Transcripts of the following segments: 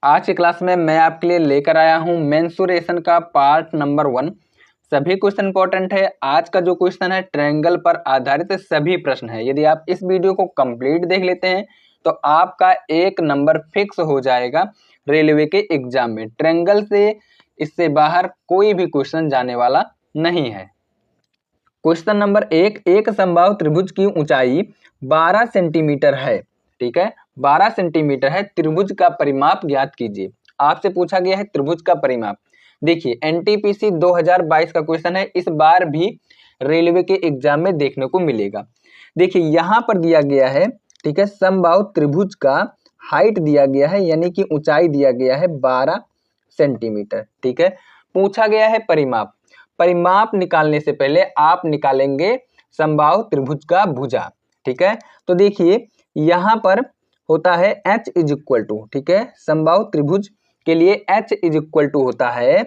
आज की क्लास में मैं आपके लिए लेकर आया हूं मेंसुरेशन का पार्ट नंबर 1। सभी क्वेश्चन इंपॉर्टेंट है। आज का जो क्वेश्चन है ट्रायंगल पर आधारित सभी प्रश्न है। यदि आप इस वीडियो को कंप्लीट देख लेते हैं तो आपका 1 नंबर फिक्स हो जाएगा रेलवे के एग्जाम में। ट्रायंगल से इससे बाहर कोई भी क्वेश्चन जाने वाला नहीं है। क्वेश्चन नंबर 1, एक समबाहु त्रिभुज की ऊंचाई 12 सेंटीमीटर है। ठीक है, 12 सेंटीमीटर है। त्रिभुज का परिमाप ज्ञात कीजिए। आपसे पूछा गया है त्रिभुज का परिमाप। देखिए एनटीपीसी 2022 का क्वेश्चन है, इस बार भी रेलवे के एग्जाम में देखने को मिलेगा। देखिए यहां पर दिया गया है, ठीक है, समबाहु त्रिभुज का हाइट दिया गया है, यानी कि ऊंचाई दिया गया है 12 सेंटीमीटर। ठीक है, पूछा गया है परिमाप। परिमाप निकालने से पहले आप निकालेंगे समबाहु त्रिभुज का भुजा। ठीक है, तो देखिए यहां पर होता है h इज इक्वल टू, ठीक है, समबाहु त्रिभुज के लिए h इज इक्वल टू होता है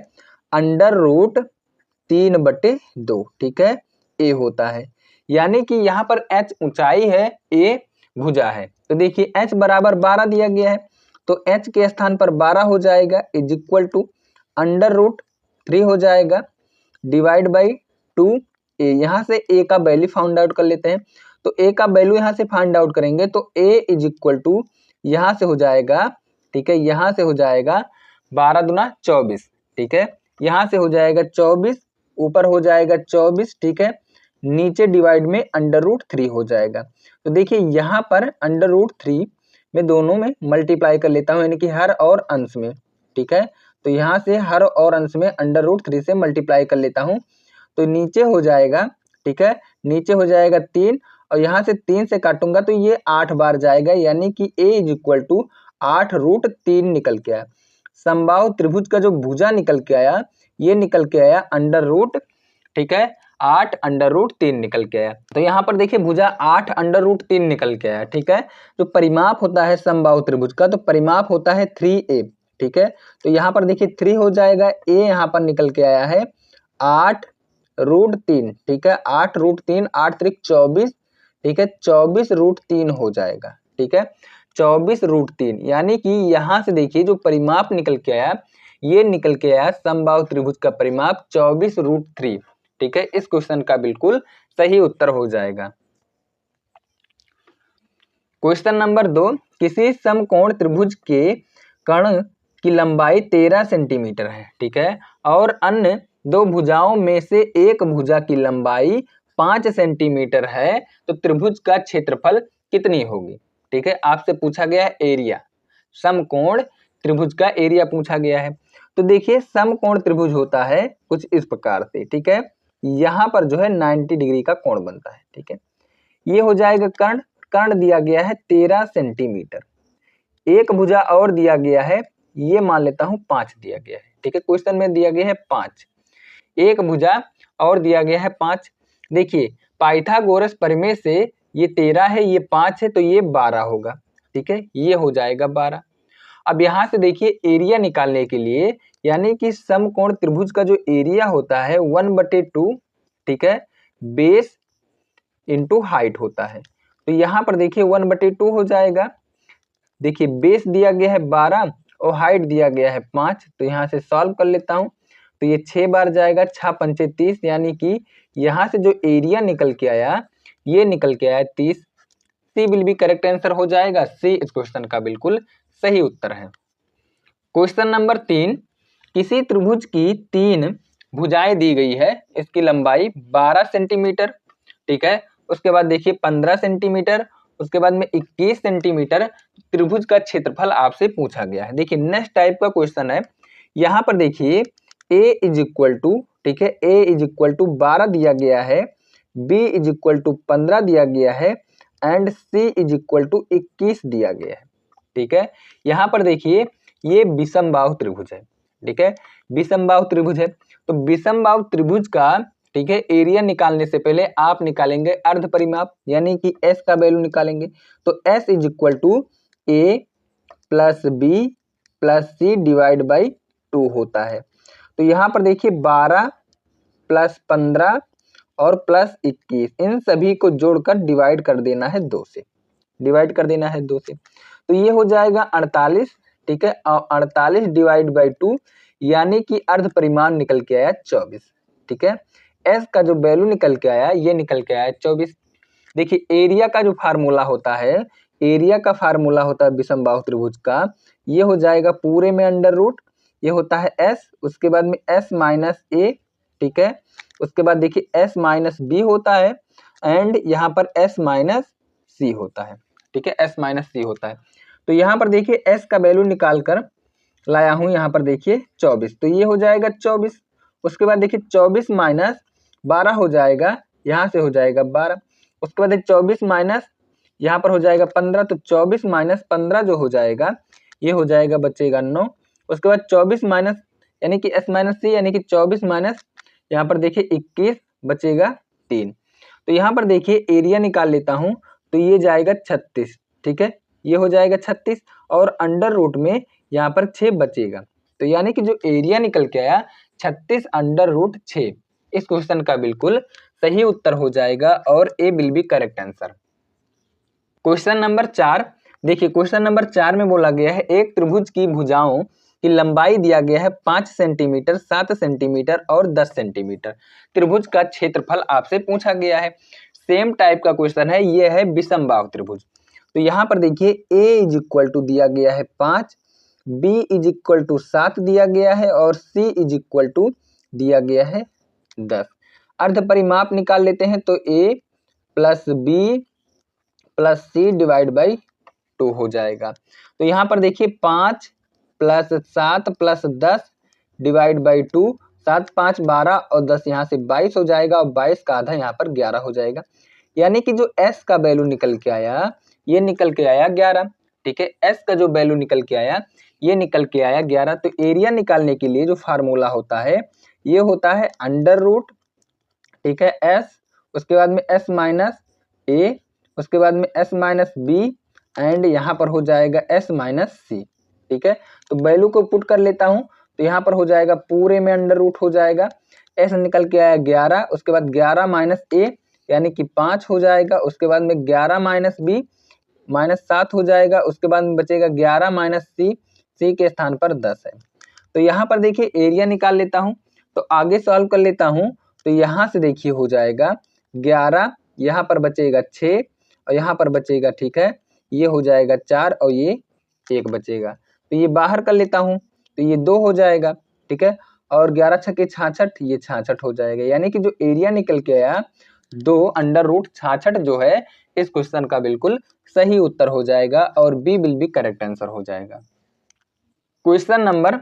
√3/2। ठीक है, a होता है, यानी कि यहाँ पर h ऊंचाई है, a भुजा है। तो देखिए h बराबर 12 दिया गया है, तो h के स्थान पर 12 हो जाएगा इज इक्वल टू √3 हो जाएगा डिवाइड बाई 2a। यहाँ से a का वैल्यू फाइंड आउट कर लेते हैं। तो a का वैल्यू यहाँ से फाइंड आउट करेंगे तो a इज इक्वल टू यहाँ से हो जाएगा, ठीक है, यहाँ से हो जाएगा 12 दूना 24। ठीक है, यहाँ से हो जाएगा 24, ऊपर हो जाएगा 24। ठीक है, नीचे डिवाइड में √3 हो जाएगा। तो देखिए यहाँ पर √3 में दोनों में मल्टीप्लाई कर लेता हूँ, यानी कि हर और अंश में। ठीक है, तो यहाँ से हर और अंश में √3 से मल्टीप्लाई कर लेता हूँ, तो नीचे हो जाएगा, ठीक है, नीचे हो जाएगा 3 और यहाँ से 3 से काटूंगा तो ये 8 बार जाएगा, यानी कि a इज इक्वल टू 8√3 निकल के आया। समबाहु त्रिभुज का जो भुजा निकल के आया, ये निकल के आया √, ठीक है, 8√3 निकल के आया। तो यहाँ पर देखिए भुजा 8√3 निकल के आया। ठीक है, जो परिमाप होता है समबाहु त्रिभुज का, तो परिमाप होता है 3a। ठीक है, तो यहाँ पर देखिए 3 हो जाएगा, a यहाँ पर निकल के आया है 8√3। ठीक है, 8√3, 8 त्रिक 24, ठीक है, 24√3 हो जाएगा। ठीक है, 24√3, यानी कि यहाँ से देखिए जो परिमाप निकल के आया, ये निकल के आया समबाहु त्रिभुज का परिमाप 24√3। ठीक है, इस क्वेश्चन का बिल्कुल सही उत्तर हो जाएगा। क्वेश्चन नंबर 2, किसी समकोण त्रिभुज के कर्ण की लंबाई 13 सेंटीमीटर है। ठीक है, और अन्य दो भुजाओं में से एक भुजा की लंबाई 5 सेंटीमीटर है, तो त्रिभुज का क्षेत्रफल कितनी होगी। ठीक है, आपसे पूछा गया है एरिया, समकोण त्रिभुज का एरिया पूछा गया है। तो देखिए समकोण त्रिभुज होता है कुछ इस प्रकार से। ठीक है, यहाँ पर जो है 90 डिग्री का कोण बनता है। ठीक है, ये हो जाएगा कर्ण, कर्ण दिया गया है 13 सेंटीमीटर। एक भुजा और दिया गया है, ये मान लेता हूं 5 दिया गया है। ठीक है, क्वेश्चन में दिया गया है 5, एक भुजा और दिया गया है 5। देखिए पाइथागोरस प्रमेय से ये 13 है, ये 5 है, तो ये 12 होगा। ठीक है, ये हो जाएगा 12। अब यहाँ से देखिए एरिया निकालने के लिए, यानी कि समकोण त्रिभुज का जो एरिया होता है 1/2, ठीक है, बेस इंटू हाइट होता है। तो यहाँ पर देखिए 1/2 हो जाएगा। देखिए बेस दिया गया है 12 और हाइट दिया गया है 5, तो यहाँ से सॉल्व कर लेता हूँ, तो ये 6 बार जाएगा, 6 पंचे 30, यानी कि यहाँ से जो एरिया निकल के आया, ये निकल के आया 30। सी विल बी करेक्ट आंसर हो जाएगा। सी इस क्वेश्चन का बिल्कुल सही उत्तर है। क्वेश्चन नंबर 3, किसी त्रिभुज की 3 भुजाएं दी गई है, इसकी लंबाई 12 सेंटीमीटर। ठीक है, उसके बाद देखिए 15 सेंटीमीटर, उसके बाद में 21 सेंटीमीटर। त्रिभुज का क्षेत्रफल आपसे पूछा गया है। देखिए नेक्स्ट टाइप का क्वेश्चन है, यहाँ पर देखिए a इज इक्वल टू, ठीक है, a इज इक्वल टू 12 दिया गया है, b इज इक्वल टू 15 दिया गया है and c is equal to 21 दिया गया है। ठीक है, यहाँ पर देखिए ये विषमबाहु त्रिभुज है। ठीक है, विषमबाहु त्रिभुज है, तो विषमबाहु त्रिभुज का, ठीक है, एरिया निकालने से पहले आप निकालेंगे अर्ध परिमाप, यानी कि s का वैल्यू निकालेंगे। तो s is equal to a plus b plus c divide by 2 होता है। तो यहाँ पर देखिए 12 प्लस 15 और प्लस 21, इन सभी को जोड़कर डिवाइड कर देना है 2 से, डिवाइड कर देना है 2 से। तो ये हो जाएगा 48, ठीक है, और 48 डिवाइड बाई 2 यानी कि अर्ध परिमाण निकल के आया 24, ठीक है। एस का जो वैल्यू निकल के आया ये निकल के आया 24। देखिए एरिया का जो फार्मूला होता है, एरिया का फार्मूला होता है विषमबाहु त्रिभुज का, ये हो जाएगा पूरे में अंडर रूट, ये होता है एस, उसके बाद में एस माइनस ए, ठीक है, उसके बाद देखिए एस माइनस बी होता है एंड यहाँ पर एस माइनस सी होता है, ठीक है, एस माइनस सी होता है। तो यहाँ पर देखिए एस का वैल्यू निकाल कर लाया हूँ, यहाँ पर देखिए 24, तो ये हो जाएगा 24। उसके बाद देखिए 24 माइनस 12 हो जाएगा, यहाँ से हो जाएगा 12। उसके बाद 24 माइनस यहाँ पर हो जाएगा 15, तो 24 माइनस 15 जो हो जाएगा ये हो जाएगा बचेगा 9। उसके बाद 24 माइनस यानी कि एस माइनस सी यानी कि 24 माइनस यहाँ पर देखिए 21 बचेगा 3। तो यहाँ पर देखिए एरिया निकाल लेता हूँ, तो ये जाएगा 36, ठीक है, ये हो जाएगा 36 और अंडर रूट में यहाँ पर 6 बचेगा। तो यानी कि जो एरिया निकल के आया 36 अंडर रूट 6, इस क्वेश्चन का बिल्कुल सही उत्तर हो जाएगा और A will be correct answer. Question number 4, देखिए क्वेश्चन नंबर 4 में बोला गया है एक त्रिभुज की भुजाओं की लंबाई दिया गया है 5 सेंटीमीटर, 7 सेंटीमीटर और 10 सेंटीमीटर। त्रिभुज का क्षेत्रफल आपसे पूछा गया है। सेम टाइप का क्वेश्चन है, ये है विषमबाहु त्रिभुज। तो यहाँ पर देखिए a इज इक्वल टू दिया गया है 5, b इज इक्वल टू 7 दिया गया है और c इज इक्वल टू दिया गया है 10। अर्ध परिमाप निकाल लेते हैं, तो a plus B plus C divide by 2 हो जाएगा। तो यहाँ पर देखिए 5 प्लस 7 प्लस 10 डिवाइड बाई 2, 7 5 12 और 10 यहाँ से 22 हो जाएगा और 22 का आधा यहाँ पर 11 हो जाएगा। यानी कि जो s का वैल्यू निकल के आया ये निकल के आया 11, ठीक है, s का जो वैल्यू निकल के आया ये निकल के आया 11। तो एरिया निकालने के लिए जो फार्मूला होता है ये होता है अंडर रूट, ठीक है, s, उसके बाद में s माइनस ए, उसके बाद में s माइनस बी एंड यहाँ पर हो जाएगा s माइनस सी, ठीक है। तो वैल्यू को पुट कर लेता हूँ, तो यहाँ पर हो जाएगा पूरे में अंडर रूट हो जाएगा, s निकल के आया 11, उसके बाद 11 माइनस ए यानी कि 5 हो जाएगा, उसके बाद में 11 माइनस बी माइनस 7 हो जाएगा, उसके बाद में बचेगा 11 माइनस सी, सी के स्थान पर 10 है। तो यहाँ पर देखिए एरिया निकाल लेता हूँ, तो आगे सॉल्व कर लेता हूँ, तो यहाँ से देखिए हो जाएगा 11, यहाँ पर बचेगा 6 और यहाँ पर बचेगा, ठीक है, ये हो जाएगा 4 और ये 1 बचेगा। तो ये बाहर कर लेता हूँ, तो ये 2 हो जाएगा, ठीक है, और 11 छके 66, ये 66 हो जाएगा। यानी कि जो एरिया निकल के आया 2 अंडर रूट 66 जो है इस क्वेश्चन का बिल्कुल सही उत्तर हो जाएगा और B will be correct answer हो जाएगा। क्वेश्चन नंबर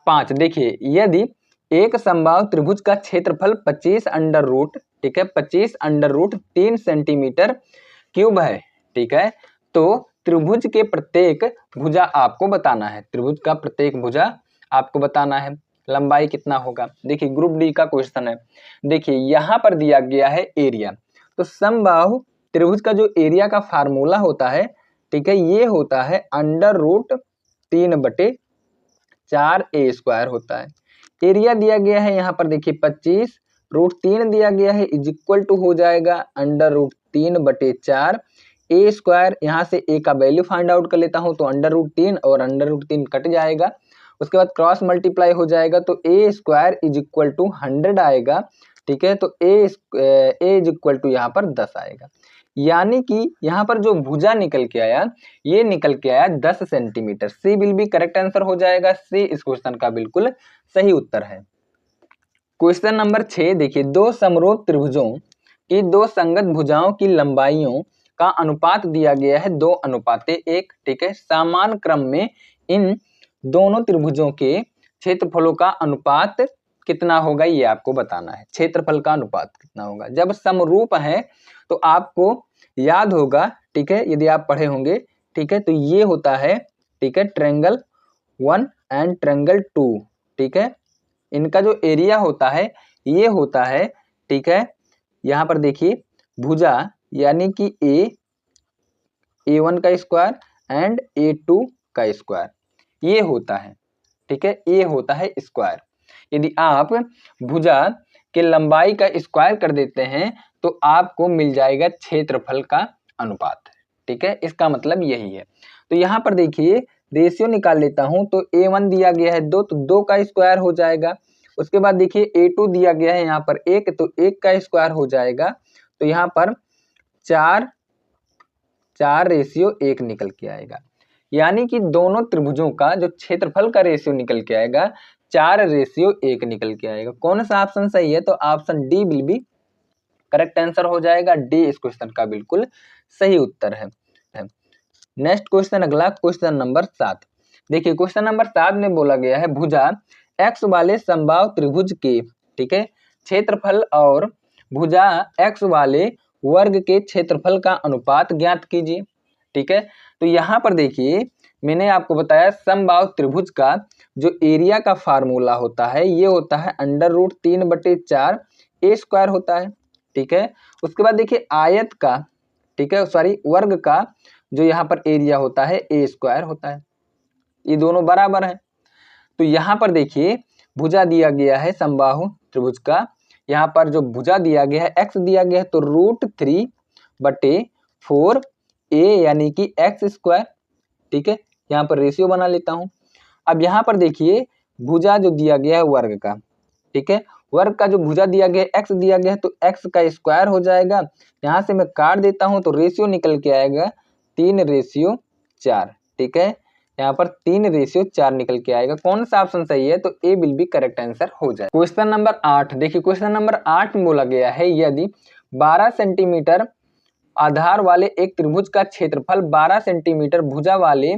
5, देखिए यदि एक समबाहु त्रिभुज का क्षेत्रफल 25 अंडर रूट, ठीक है, 25 अंडर रूट 3 सेंटीमीटर क्यूब है, ठीक है, तो त्रिभुज के प्रत्येक भुजा आपको बताना है, त्रिभुज का प्रत्येक भुजा आपको बताना है, लंबाई कितना होगा। देखिए ग्रुप डी का क्वेश्चन है। देखिए यहाँ पर दिया गया है एरिया, तो समबाहु त्रिभुज का जो एरिया का फार्मूला होता है, ठीक है, ये होता है अंडर रूट 3/4 ए स्क्वायर होता है। एरिया दिया गया है यहाँ पर देखिए 25 रूट 3 दिया गया है इज इक्वल टू हो जाएगा अंडर रूट 3/4 ए स्क्वायर। यहाँ से ए का वैल्यू फाइंड आउट कर लेता हूँ, तो अंडर रूट 3 और अंडर रूट 3 कट जाएगा, उसके बाद क्रॉस मल्टीप्लाई हो जाएगा, तो ए स्क्वायर इज इक्वल टू 100 आएगा, ठीक है, तो ए इज इक्वल टू यहाँ पर 10 आएगा। यानी कि यहाँ पर जो भुजा निकल के आया ये निकल के आया 10 centimetre. C will be correct answer हो जाएगा, सी इस क्वेश्चन का बिल्कुल सही उत्तर है। क्वेश्चन नंबर 6, देखिए दो समरूप त्रिभुजों की दो संगत भुजाओं की लंबाइयों का अनुपात दिया गया है 2:1, ठीक है, समान क्रम में इन दोनों त्रिभुजों के क्षेत्रफलों का अनुपात कितना होगा ये आपको बताना है। क्षेत्रफल का अनुपात कितना होगा, जब समरूप है तो आपको याद होगा, ठीक है, यदि आप पढ़े होंगे, ठीक है, तो ये होता है, ठीक है, ट्रायंगल 1 एंड ट्रायंगल 2, ठीक है, इनका जो एरिया होता है ये होता है, ठीक है, यहाँ पर देखिए भुजा यानी कि A1 का स्क्वायर एंड A2 का स्क्वायर ये होता है, ठीक है, ये होता है स्क्वायर। यदि आप भुजा के लंबाई का स्क्वायर कर देते हैं तो आपको मिल जाएगा क्षेत्रफल का अनुपात, ठीक है, इसका मतलब यही है। तो यहाँ पर देखिए रेशियो निकाल लेता हूं तो A1 दिया गया है 2, तो 2 का स्क्वायर हो जाएगा। उसके बाद देखिए A2 दिया गया है यहाँ पर 1, तो 1 का स्क्वायर हो जाएगा। तो यहाँ पर 4:1 निकल के आएगा। यानी कि दोनों त्रिभुजों का जो क्षेत्रफल का रेशियो निकल के आएगा 4:1 निकल के आएगा। कौन सा ऑप्शन सही है? तो option D will be correct answer हो जाएगा। डी इस क्वेश्चन का बिल्कुल सही उत्तर है। नेक्स्ट क्वेश्चन, अगला क्वेश्चन नंबर 7। देखिए क्वेश्चन नंबर 7 में बोला गया है भुजा एक्स वाले समबाहु त्रिभुज के, ठीक है, क्षेत्रफल और भुजा एक्स वाले वर्ग के क्षेत्रफल का अनुपात ज्ञात कीजिए। ठीक है, तो यहाँ पर देखिए मैंने आपको बताया समबाहु त्रिभुज का जो एरिया का फार्मूला होता है ये होता है √3/4 ए स्क्वायर होता है। ठीक है, उसके बाद देखिए आयत का, ठीक है, सॉरी वर्ग का जो यहाँ पर एरिया होता है ए स्क्वायर होता है। ये दोनों बराबर हैं। तो यहाँ पर देखिए भुजा दिया गया है समबाहु त्रिभुज का, यहाँ पर जो भुजा दिया गया है एक्स दिया गया है तो √3/4 ए यानी कि एक्स स्क्वायर। ठीक है, यहाँ पर रेशियो बना लेता हूँ। अब यहाँ पर देखिए भुजा जो दिया गया है वर्ग का, ठीक है, वर्ग का जो भुजा दिया गया है एक्स दिया गया है तो एक्स का स्क्वायर हो जाएगा। यहाँ से मैं काट देता हूँ तो रेशियो निकल के आएगा 3:4। ठीक है, यहाँ पर 3:4 निकल के आएगा। कौन सा ऑप्शन सही है? तो ए विल बी करेक्ट आंसर हो जाए। क्वेश्चन नंबर 8, देखिए क्वेश्चन नंबर 8 में बोला गया है यदि 12 सेंटीमीटर आधार वाले एक त्रिभुज का क्षेत्रफल 12 सेंटीमीटर भुजा वाले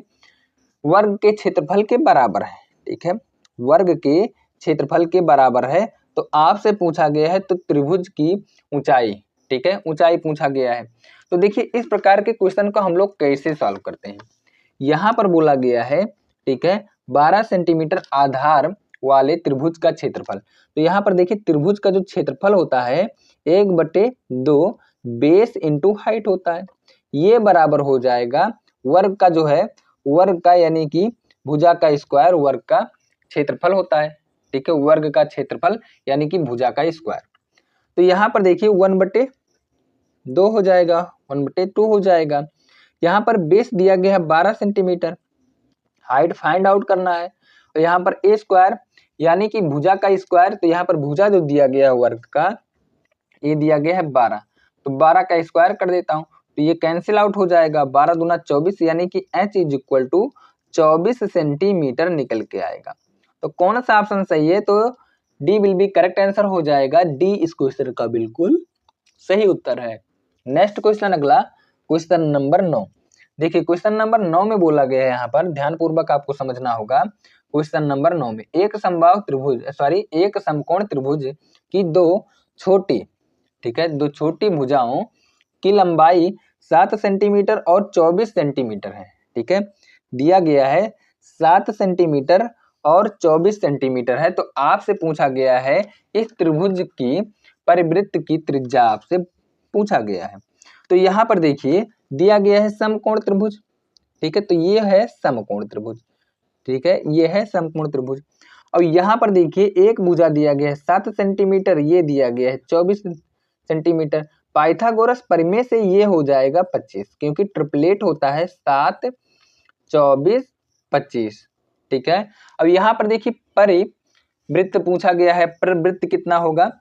वर्ग के क्षेत्रफल के बराबर है। ठीक है, वर्ग के क्षेत्रफल के बराबर है तो आपसे पूछा गया है तो त्रिभुज की ऊंचाई, ठीक है, ऊंचाई पूछा गया है। तो देखिए इस प्रकार के क्वेश्चन को हम लोग कैसे सॉल्व करते हैं। यहाँ पर बोला गया है, ठीक है, 12 सेंटीमीटर आधार वाले त्रिभुज का क्षेत्रफल। तो यहाँ पर देखिए त्रिभुज का जो क्षेत्रफल होता है 1/2 बेस इंटू हाइट होता है। ये बराबर हो जाएगा वर्ग का जो है, वर्ग का यानी कि भुजा का स्क्वायर वर्ग का क्षेत्रफल होता है। ठीक है, वर्ग का क्षेत्रफल यानी कि भुजा का स्क्वायर। तो यहाँ पर देखिए 1/2 हो जाएगा, 1/2 हो जाएगा। यहाँ पर बेस दिया गया है 12 सेंटीमीटर, हाइट फाइंड आउट करना है। तो यहाँ पर ए स्क्वायर यानी कि भुजा का स्क्वायर, तो यहाँ पर भुजा जो दिया गया है वर्ग का ये दिया गया है 12, तो 12 का स्क्वायर कर देता हूँ तो ये कैंसिल आउट हो जाएगा। 12 दूना 24 यानी कि h = 24 सेंटीमीटर निकल के आएगा। तो कौन सा ऑप्शन सही है? तो D will be correct answer हो जाएगा। डी इस क्वेश्चन का बिल्कुल सही उत्तर है। नेक्स्ट क्वेश्चन, अगला क्वेश्चन नंबर 9। देखिए क्वेश्चन नंबर 9 में बोला गया है, यहाँ पर ध्यानपूर्वक आपको समझना होगा। क्वेश्चन नंबर 9 में एक समबाहु त्रिभुज एक समकोण त्रिभुज की दो छोटी, ठीक है, दो छोटी भुजाओं की लंबाई 7 सेंटीमीटर और 24 सेंटीमीटर है। ठीक है, दिया गया है 7 सेंटीमीटर और 24 सेंटीमीटर है। तो आपसे पूछा गया है इस त्रिभुज की परिवृत्त की त्रिज्या आपसे पूछा गया है। तो यहाँ पर देखिए दिया गया है समकोण त्रिभुज। ठीक है, तो ये है समकोण त्रिभुज। ठीक है, ये है समकोण त्रिभुज। और यहाँ पर देखिए एक भुजा दिया गया है 7 सेंटीमीटर, ये दिया गया है 24 सेंटीमीटर। पाइथागोरस प्रमेय से ये हो जाएगा 25, क्योंकि ट्रिपलेट होता है 7, 24, 25। ठीक है, अब यहाँ पर देखिए परिवृत्त पूछा गया है। परिवृत्त कितना होगा?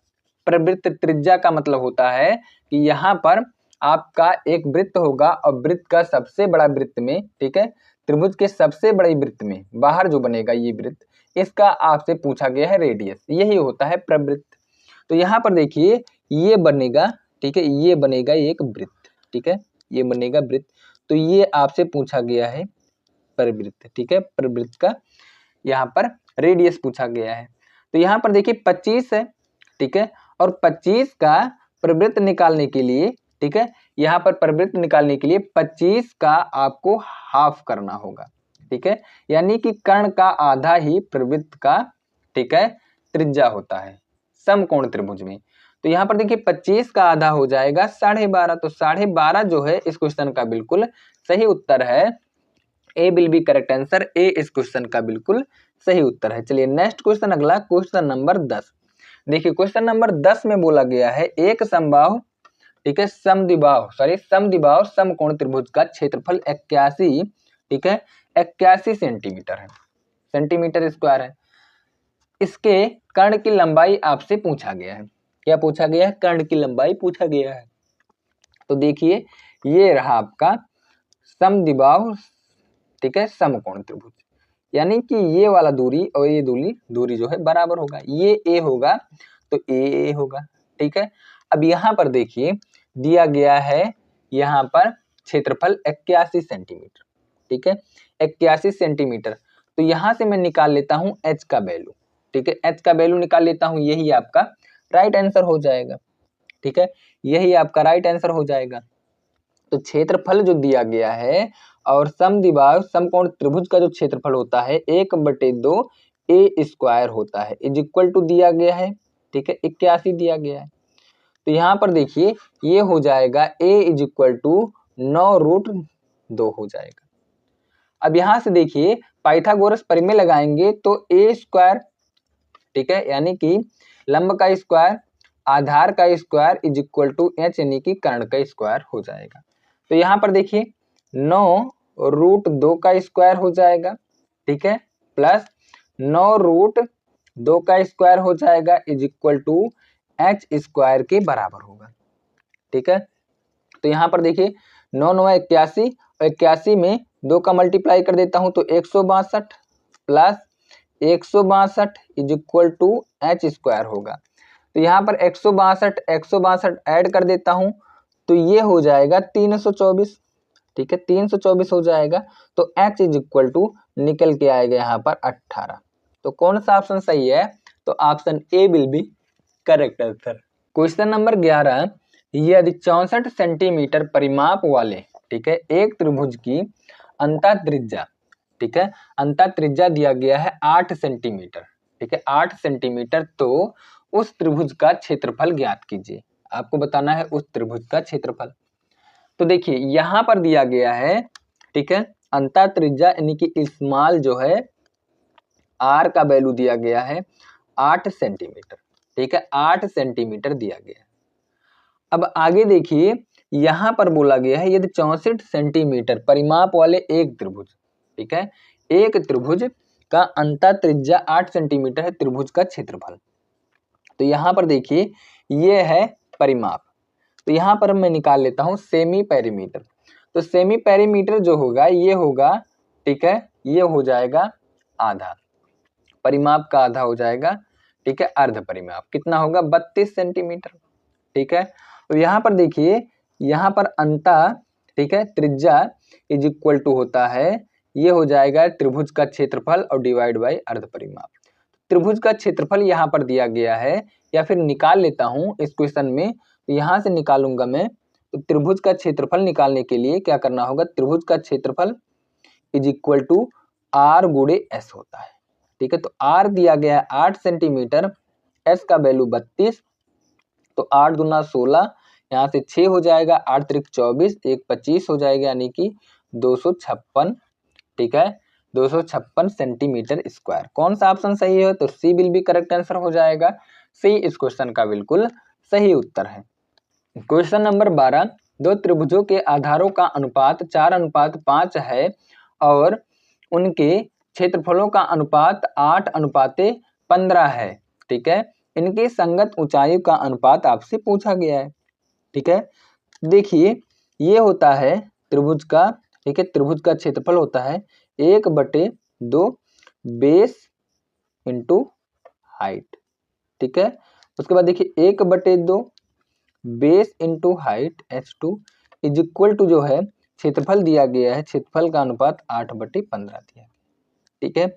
परिवृत्त त्रिज्या का मतलब होता है कि यहाँ पर आपका एक वृत्त होगा और वृत्त का सबसे बड़ा वृत्त में, ठीक है, त्रिभुज के सबसे बड़े वृत्त में बाहर जो बनेगा ये वृत्त, इसका आपसे पूछा गया है रेडियस, यही होता है प्रवृत्त। तो यहाँ पर देखिए ये बनेगा, ठीक है, ये बनेगा एक वृत्त। ठीक है, ये बनेगा वृत्त। तो ये आपसे पूछा गया है परिवृत्त। ठीक है, परिवृत्त का यहाँ पर रेडियस पूछा गया है। तो यहाँ पर देखिए 25 है। ठीक है, और 25 का परिवृत्त निकालने के लिए, ठीक है, यहाँ पर परिवृत्त निकालने के लिए 25 का आपको हाफ करना होगा। ठीक है, यानी कि कर्ण का आधा ही परिवृत्त का, ठीक है, त्रिज्या होता है समकोण त्रिभुज में। तो यहाँ पर देखिए 25 का आधा हो जाएगा 12.5। तो 12.5 जो है इस क्वेश्चन का बिल्कुल सही उत्तर है। A will be correct answer. ए इस क्वेश्चन का बिल्कुल सही उत्तर है। चलिए नेक्स्ट क्वेश्चन, अगला क्वेश्चन नंबर 10। देखिए क्वेश्चन नंबर 10 में बोला गया है एक समबाहु, ठीक है, समद्विबाहु समकोण त्रिभुज का क्षेत्रफल 81, ठीक है, 81 सेंटीमीटर है, सेंटीमीटर स्क्वायर है। इसके कर्ण की लंबाई आपसे पूछा गया है। क्या पूछा गया है? कर्ण की लंबाई पूछा गया है। तो देखिए ये रहा आपका समद्विबाहु, ठीक है, समकोण त्रिभुज, यानी कि ये वाला दूरी और ये दूरी जो है बराबर होगा। ये ए होगा तो ए होगा, ठीक है। अब यहाँ पर देखिए दिया गया है यहाँ पर क्षेत्रफल 81 सेंटीमीटर, ठीक है, 81 सेंटीमीटर। तो यहाँ से मैं निकाल लेता हूँ h का वैल्यू, ठीक है, h का वैल्यू निकाल लेता हूँ, यही आपका राइट आंसर हो जाएगा, ठीक है, यही आपका राइट आंसर हो जाएगा। तो क्षेत्रफल जो दिया गया है और समद्विबाहु समकोण त्रिभुज का जो क्षेत्रफल होता है 1/2 ए स्क्वायर होता है, इज इक्वल टू दिया गया है, ठीक है, 81 दिया गया है। तो यहाँ पर देखिए ये हो जाएगा a इज इक्वल टू 9√2 हो जाएगा। अब यहाँ से देखिए पाइथागोरस परिमेय लगाएंगे तो a स्क्वायर, ठीक है, यानी कि लंब का स्क्वायर आधार का square is equal to h यानी कि कर्ण का स्क्वायर हो जाएगा। तो यहाँ पर देखिए 9√2 का स्क्वायर हो जाएगा, ठीक है, प्लस 9√2 का स्क्वायर हो जाएगा is equal to h square के बराबर होगा, ठीक है। तो यहाँ पर देखिए 9 9 81 और 81 में 2 का मल्टीप्लाई कर देता हूँ तो 162 plus 162 is equal to h square होगा। तो यहाँ पर 162 ऐड कर देता हूँ तो ये हो जाएगा 324, ठीक है, 324 हो जाएगा। तो h इज इक्वल टू निकल के आएगा यहाँ पर 18। तो कौन सा ऑप्शन सही है? तो option A will be correct answer. Question number 11, यदि 64 सेंटीमीटर परिमाप वाले, ठीक है, एक त्रिभुज की अंतः त्रिज्या, ठीक है, अंतः त्रिज्या दिया गया है 8 सेंटीमीटर, ठीक है, 8 सेंटीमीटर, तो उस त्रिभुज का क्षेत्रफल ज्ञात कीजिए। आपको बताना है उस त्रिभुज का क्षेत्रफल। तो देखिए यहाँ पर दिया गया है, ठीक है, अंतः त्रिज्या यानी कि स्मॉल जो है r का वैल्यू दिया गया है 8 सेंटीमीटर, ठीक है, 8 सेंटीमीटर दिया गया है। अब आगे देखिए यहाँ पर बोला गया है यदि 64 सेंटीमीटर परिमाप वाले एक त्रिभुज, ठीक है, एक त्रिभुज का अंतः त्रिज्या 8 सेंटीमीटर है त्रिभुज का क्षेत्रफल। तो यहाँ पर देखिए ये है परिमाप, तो यहाँ पर मैं निकाल लेता हूँ सेमी पेरीमीटर। तो सेमी पेरीमीटर जो होगा ये होगा, ठीक है, ये हो जाएगा आधा, परिमाप का आधा हो जाएगा, ठीक है, अर्ध परिमाप कितना होगा 32 सेंटीमीटर, ठीक है। तो यहाँ पर देखिए यहाँ पर अंतः, ठीक है, त्रिज्या इज इक्वल टू होता है, ये हो जाएगा त्रिभुज का क्षेत्रफल और डिवाइड बाय अर्ध परिमाप। त्रिभुज का क्षेत्रफल यहाँ पर दिया गया है, या फिर निकाल लेता हूँ इस क्वेश्चन में, तो यहाँ से निकालूंगा मैं। तो त्रिभुज का क्षेत्रफल निकालने के लिए क्या करना होगा, त्रिभुज का क्षेत्रफल इज इक्वल टू r गुणे s होता है, ठीक है। तो r दिया गया है 8 सेंटीमीटर, s का वैल्यू 32, तो 8 दूना 16, यहाँ से 6 हो जाएगा, 8 त्रिक 24, 1 25 हो जाएगा, यानी कि 256, ठीक है, 256 सेंटीमीटर स्क्वायर। कौन सा ऑप्शन सही है? तो सी विल बी करेक्ट आंसर हो जाएगा। सी इस क्वेश्चन का बिल्कुल सही उत्तर है। क्वेश्चन नंबर 12, दो त्रिभुजों के आधारों का अनुपात 4:5 है और उनके क्षेत्रफलों का अनुपात 8:15 है, ठीक है, इनके संगत ऊंचाइयों का अनुपात आपसे पूछा गया है, ठीक है। देखिए ये होता है त्रिभुज का, ठीक है, त्रिभुज का क्षेत्रफल होता है 1/2 बेस इंटू हाइट, ठीक है। उसके बाद देखिए 1/2 base into height h2 is equal to जो है क्षेत्रफल दिया गया है, क्षेत्रफल का अनुपात 8/15 दिया, ठीक है।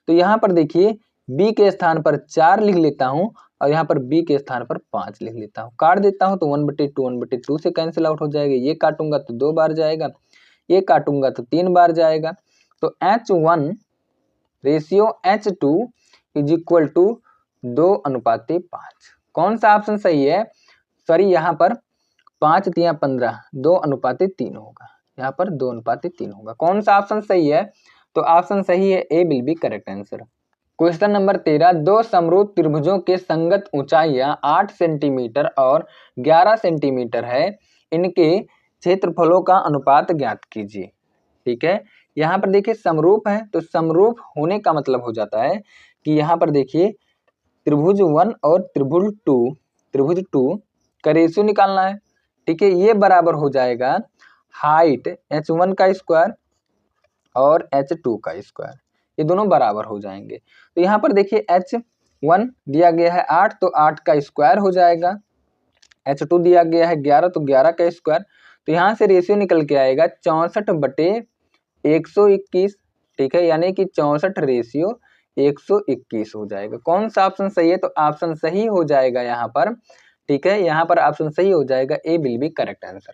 तो यहाँ पर देखिए b के स्थान पर 4 लिख लेता हूँ और यहाँ पर b के स्थान पर 5 लिख लेता हूँ, काट देता हूँ तो 1/2 से कैंसिल आउट हो जाएगा, ये काटूंगा तो 2 बार जाएगा, ये काटूंगा तो 3 बार जाएगा। तो h1 ratio h2 is equal to 2:5। कौन सा ऑप्शन सही है? सॉरी यहाँ पर 5 तिया 15, 2:3 होगा, यहाँ पर 2:3 होगा। कौन सा ऑप्शन सही है? तो ऑप्शन सही है A will be correct answer. Question number 13, दो समरूप त्रिभुजों के संगत ऊंचाइयां 8 सेंटीमीटर और 11 सेंटीमीटर है, इनके क्षेत्रफलों का अनुपात ज्ञात कीजिए, ठीक है। यहाँ पर देखिए समरूप है, तो समरूप होने का मतलब हो जाता है कि यहाँ पर देखिए त्रिभुज 1 और त्रिभुज 2 का रेशियो निकालना है। ठीक है, ये बराबर हो जाएगा हाइट h1 का स्क्वायर और h2 का स्क्वायर, ये दोनों बराबर हो जाएंगे। तो यहाँ पर देखिए h1 दिया गया है 8, तो 8 का स्क्वायर हो जाएगा, h2 दिया गया है 11, तो 11 का स्क्वायर। तो यहाँ से रेशियो निकल के आएगा 64/121। ठीक है, यानी कि 64 रेशियो 121 हो जाएगा। कौन सा ऑप्शन सही है? तो ऑप्शन सही हो जाएगा यहाँ पर। ठीक है, यहाँ पर ऑप्शन सही हो जाएगा, ए विल बी करेक्ट आंसर।